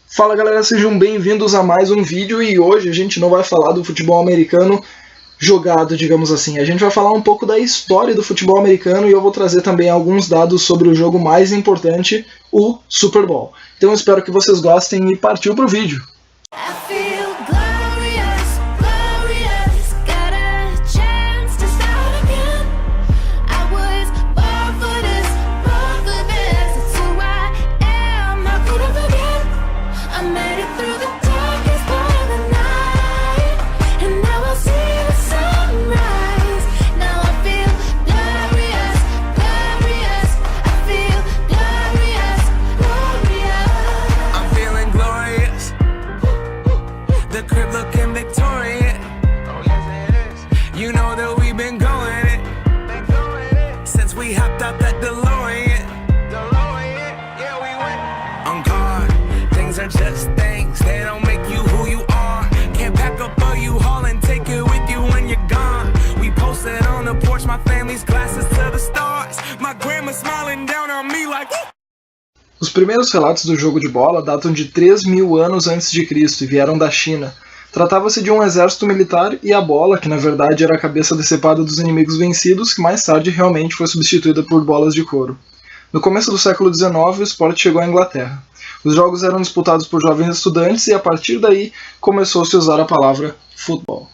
Fala galera, sejam bem-vindos a mais um vídeo e hoje a gente não vai falar do futebol americano jogado, digamos assim. A gente vai falar um pouco da história do futebol americano e eu vou trazer também alguns dados sobre o jogo mais importante, o Super Bowl. Então eu espero que vocês gostem e partiu pro vídeo. Just things, they don't make you who you are. Can't pack up all you haul and take it with you when you're gone. We posted on the porch, my family's glasses to the stars. My grandma smiling down on me like... Os primeiros relatos do jogo de bola datam de 3.000 anos antes de Cristo e vieram da China. Tratava-se de um exército militar e a bola, que na verdade era a cabeça decepada dos inimigos vencidos, que mais tarde realmente foi substituída por bolas de couro. No começo do século XIX, o esporte chegou à Inglaterra. Os jogos eram disputados por jovens estudantes e a partir daí começou-se a usar a palavra futebol.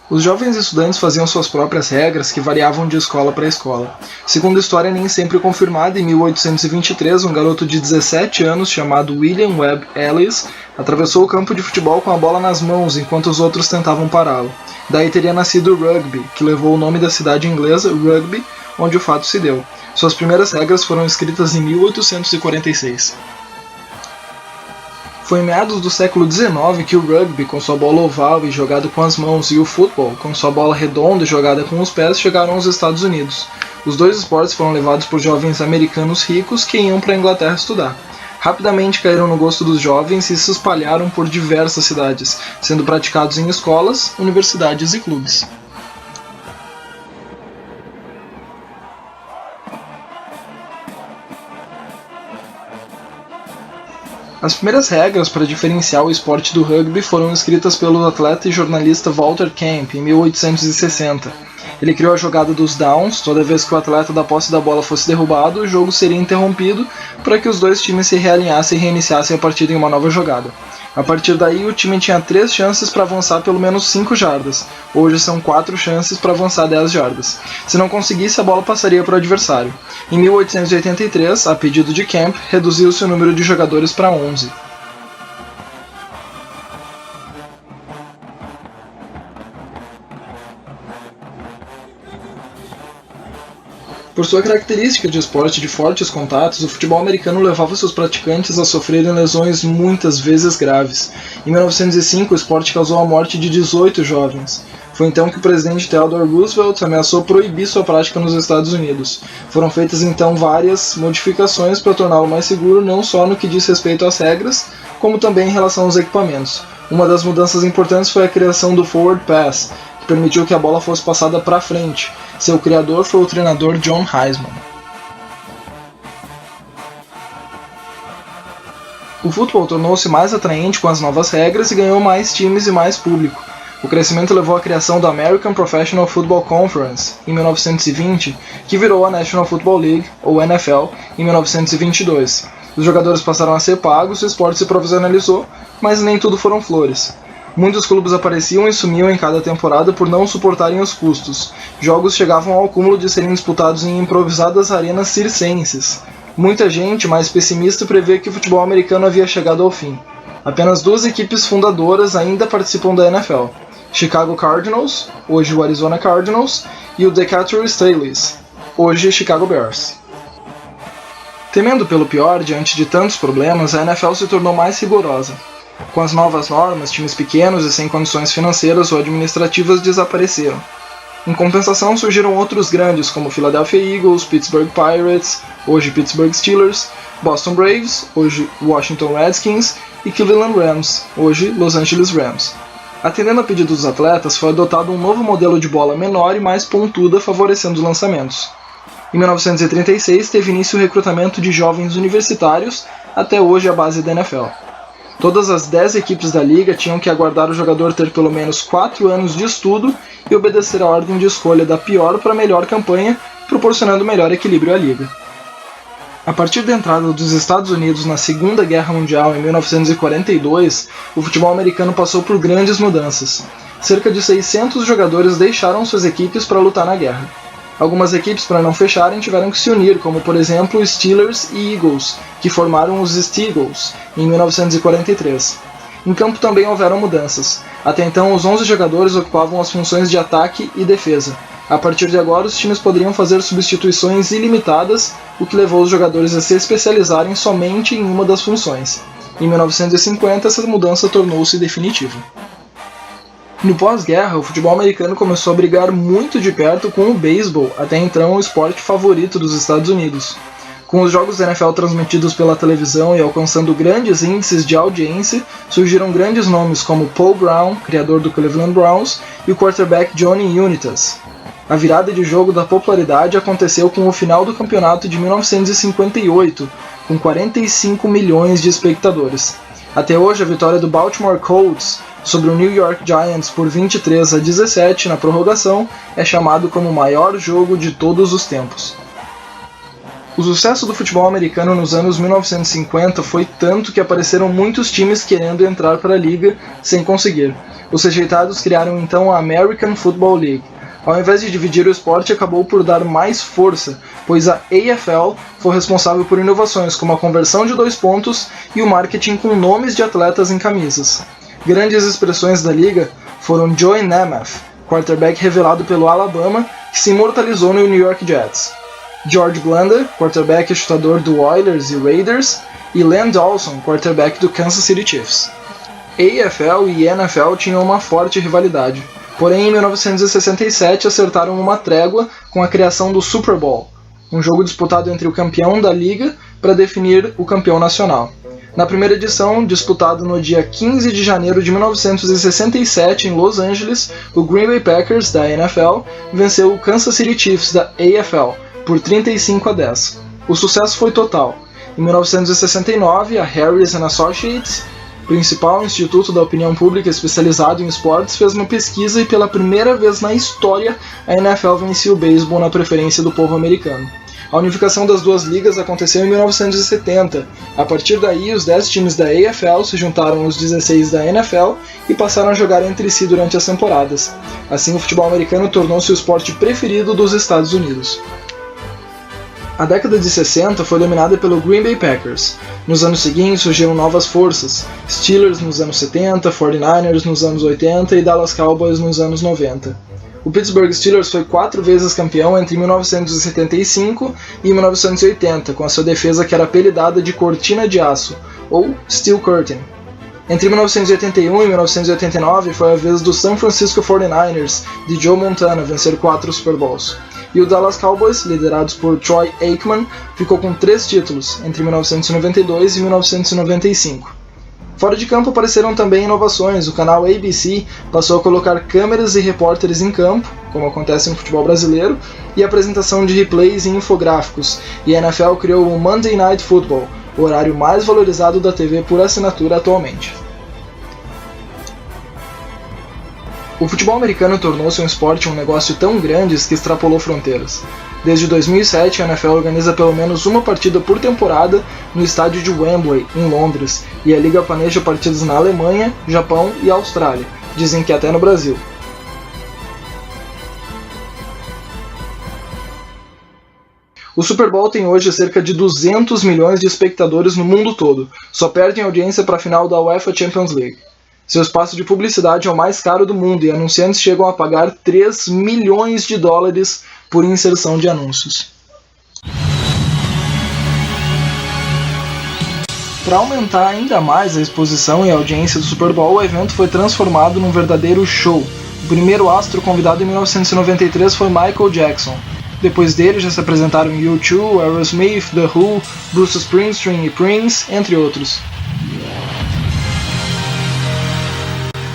Os jovens estudantes faziam suas próprias regras que variavam de escola para escola. Segundo a história nem sempre confirmada, em 1823 um garoto de 17 anos chamado William Webb Ellis atravessou o campo de futebol com a bola nas mãos enquanto os outros tentavam pará-lo. Daí teria nascido o rugby, que levou o nome da cidade inglesa, Rugby, onde o fato se deu. Suas primeiras regras foram escritas em 1846. Foi em meados do século XIX que o rugby, com sua bola oval e jogada com as mãos, e o futebol, com sua bola redonda e jogada com os pés, chegaram aos Estados Unidos. Os dois esportes foram levados por jovens americanos ricos que iam para a Inglaterra estudar. Rapidamente caíram no gosto dos jovens e se espalharam por diversas cidades, sendo praticados em escolas, universidades e clubes. As primeiras regras para diferenciar o esporte do rugby foram escritas pelo atleta e jornalista Walter Camp em 1860. Ele criou a jogada dos downs. Toda vez que o atleta da posse da bola fosse derrubado, o jogo seria interrompido para que os dois times se realinhassem e reiniciassem a partida em uma nova jogada. A partir daí, o time tinha 3 chances para avançar pelo menos 5 jardas. Hoje são 4 chances para avançar 10 jardas. Se não conseguisse, a bola passaria para o adversário. Em 1883, a pedido de Camp, reduziu-se o número de jogadores para 11. Por sua característica de esporte de fortes contatos, o futebol americano levava seus praticantes a sofrerem lesões muitas vezes graves. Em 1905, o esporte causou a morte de 18 jovens. Foi então que o presidente Theodore Roosevelt ameaçou proibir sua prática nos Estados Unidos. Foram feitas então várias modificações para torná-lo mais seguro, não só no que diz respeito às regras, como também em relação aos equipamentos. Uma das mudanças importantes foi a criação do Forward Pass, que permitiu que a bola fosse passada para frente. Seu criador foi o treinador John Heisman. O futebol tornou-se mais atraente com as novas regras e ganhou mais times e mais público. O crescimento levou à criação da American Professional Football Conference, em 1920, que virou a National Football League, ou NFL, em 1922. Os jogadores passaram a ser pagos, o esporte se profissionalizou, mas nem tudo foram flores. Muitos clubes apareciam e sumiam em cada temporada por não suportarem os custos. Jogos chegavam ao cúmulo de serem disputados em improvisadas arenas circenses. Muita gente, mais pessimista, prevê que o futebol americano havia chegado ao fim. Apenas 2 equipes fundadoras ainda participam da NFL: Chicago Cardinals, hoje o Arizona Cardinals, e o Decatur Staleys, hoje Chicago Bears. Temendo pelo pior, diante de tantos problemas, a NFL se tornou mais rigorosa. Com as novas normas, times pequenos e sem condições financeiras ou administrativas desapareceram. Em compensação, surgiram outros grandes como Philadelphia Eagles, Pittsburgh Pirates, hoje Pittsburgh Steelers, Boston Braves, hoje Washington Redskins, e Cleveland Rams, hoje Los Angeles Rams. Atendendo a pedido dos atletas, foi adotado um novo modelo de bola menor e mais pontuda, favorecendo os lançamentos. Em 1936, teve início o recrutamento de jovens universitários, até hoje a base da NFL. Todas as 10 equipes da liga tinham que aguardar o jogador ter pelo menos 4 anos de estudo e obedecer a ordem de escolha da pior para a melhor campanha, proporcionando melhor equilíbrio à liga. A partir da entrada dos Estados Unidos na Segunda Guerra Mundial em 1942, o futebol americano passou por grandes mudanças. Cerca de 600 jogadores deixaram suas equipes para lutar na guerra. Algumas equipes, para não fecharem, tiveram que se unir, como por exemplo os Steelers e Eagles, que formaram os Steagles em 1943. Em campo também houveram mudanças. Até então, os 11 jogadores ocupavam as funções de ataque e defesa. A partir de agora, os times poderiam fazer substituições ilimitadas, o que levou os jogadores a se especializarem somente em uma das funções. Em 1950, essa mudança tornou-se definitiva. No pós-guerra, o futebol americano começou a brigar muito de perto com o beisebol, até então o esporte favorito dos Estados Unidos. Com os jogos da NFL transmitidos pela televisão e alcançando grandes índices de audiência, surgiram grandes nomes como Paul Brown, criador do Cleveland Browns, e o quarterback Johnny Unitas. A virada de jogo da popularidade aconteceu com o final do campeonato de 1958, com 45 milhões de espectadores. Até hoje, a vitória do Baltimore Colts sobre o New York Giants por 23-17 na prorrogação é chamado como o maior jogo de todos os tempos. O sucesso do futebol americano nos anos 1950 foi tanto que apareceram muitos times querendo entrar para a liga sem conseguir. Os rejeitados criaram então a American Football League. Ao invés de dividir o esporte, acabou por dar mais força, pois a AFL foi responsável por inovações como a conversão de 2 pontos e o marketing com nomes de atletas em camisas. Grandes expressões da liga foram Joe Namath, quarterback revelado pelo Alabama, que se imortalizou no New York Jets, George Blanda, quarterback e chutador do Oilers e Raiders, e Len Dawson, quarterback do Kansas City Chiefs. AFL e NFL tinham uma forte rivalidade, porém em 1967 acertaram uma trégua com a criação do Super Bowl, um jogo disputado entre o campeão da liga para definir o campeão nacional. Na primeira edição, disputado no dia 15 de janeiro de 1967 em Los Angeles, o Green Bay Packers, da NFL, venceu o Kansas City Chiefs, da AFL, por 35-10. O sucesso foi total. Em 1969, a Harris & Associates, principal instituto da opinião pública especializado em esportes, fez uma pesquisa e pela primeira vez na história a NFL vencia o beisebol na preferência do povo americano. A unificação das duas ligas aconteceu em 1970. A partir daí, os 10 times da AFL se juntaram aos 16 da NFL e passaram a jogar entre si durante as temporadas. Assim, o futebol americano tornou-se o esporte preferido dos Estados Unidos. A década de 60 foi dominada pelo Green Bay Packers. Nos anos seguintes surgiram novas forças, Steelers nos anos 70, 49ers nos anos 80 e Dallas Cowboys nos anos 90. O Pittsburgh Steelers foi 4 vezes campeão entre 1975 e 1980, com a sua defesa que era apelidada de Cortina de Aço, ou Steel Curtain. Entre 1981 e 1989 foi a vez do San Francisco 49ers, de Joe Montana, vencer 4 Super Bowls. E o Dallas Cowboys, liderados por Troy Aikman, ficou com 3 títulos, entre 1992 e 1995. Fora de campo apareceram também inovações. O canal ABC passou a colocar câmeras e repórteres em campo, como acontece no futebol brasileiro, e apresentação de replays e infográficos, e a NFL criou o Monday Night Football, o horário mais valorizado da TV por assinatura atualmente. O futebol americano tornou-se um esporte um negócio tão grande que extrapolou fronteiras. Desde 2007, a NFL organiza pelo menos uma partida por temporada no estádio de Wembley, em Londres, e a liga planeja partidas na Alemanha, Japão e Austrália, dizem que até no Brasil. O Super Bowl tem hoje cerca de 200 milhões de espectadores no mundo todo, só perde em audiência para a final da UEFA Champions League. Seu espaço de publicidade é o mais caro do mundo e anunciantes chegam a pagar 3 milhões de dólares por inserção de anúncios. Para aumentar ainda mais a exposição e a audiência do Super Bowl, o evento foi transformado num verdadeiro show. O primeiro astro convidado em 1993 foi Michael Jackson. Depois dele já se apresentaram U2, Aerosmith, The Who, Bruce Springsteen e Prince, entre outros.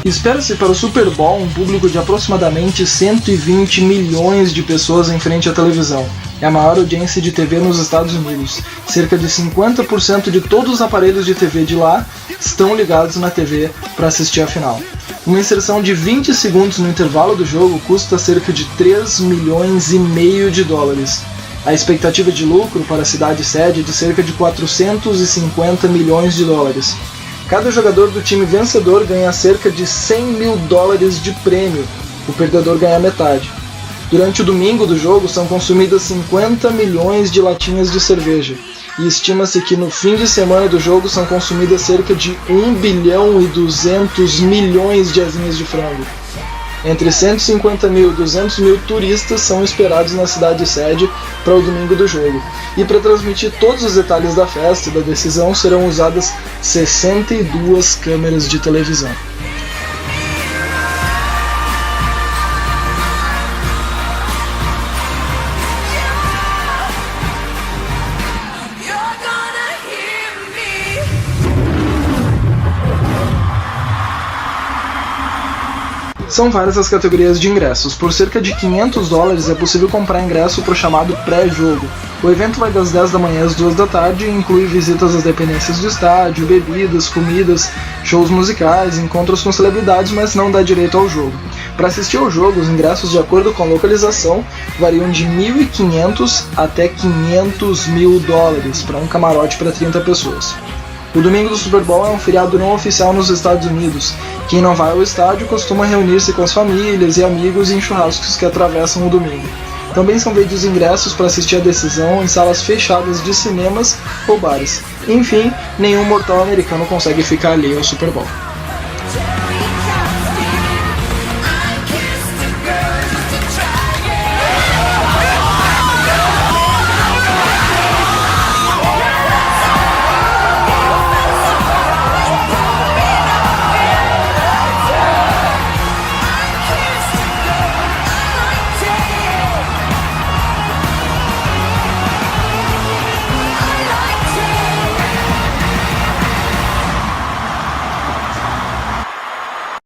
Espera-se para o Super Bowl um público de aproximadamente 120 milhões de pessoas em frente à televisão. É a maior audiência de TV nos Estados Unidos. Cerca de 50% de todos os aparelhos de TV de lá estão ligados na TV para assistir a final. Uma inserção de 20 segundos no intervalo do jogo custa cerca de 3,5 milhões de dólares. A expectativa de lucro para a cidade sede é de cerca de 450 milhões de dólares. Cada jogador do time vencedor ganha cerca de 100 mil dólares de prêmio, o perdedor ganha metade. Durante o domingo do jogo são consumidas 50 milhões de latinhas de cerveja, e estima-se que no fim de semana do jogo são consumidas cerca de 1 bilhão e 200 milhões de asinhas de frango. Entre 150 mil e 200 mil turistas são esperados na cidade sede para o domingo do jogo. E para transmitir todos os detalhes da festa e da decisão serão usadas 62 câmeras de televisão. São várias as categorias de ingressos. Por cerca de 500 dólares é possível comprar ingresso para o chamado pré-jogo. O evento vai das 10 da manhã às 2 da tarde e inclui visitas às dependências do estádio, bebidas, comidas, shows musicais, encontros com celebridades, mas não dá direito ao jogo. Para assistir ao jogo, os ingressos, de acordo com a localização, variam de 1.500 até 500 mil dólares para um camarote para 30 pessoas. O domingo do Super Bowl é um feriado não oficial nos Estados Unidos. Quem não vai ao estádio costuma reunir-se com as famílias e amigos em churrascos que atravessam o domingo. Também são vendidos ingressos para assistir a decisão em salas fechadas de cinemas ou bares. Enfim, nenhum mortal americano consegue ficar alheio ao Super Bowl.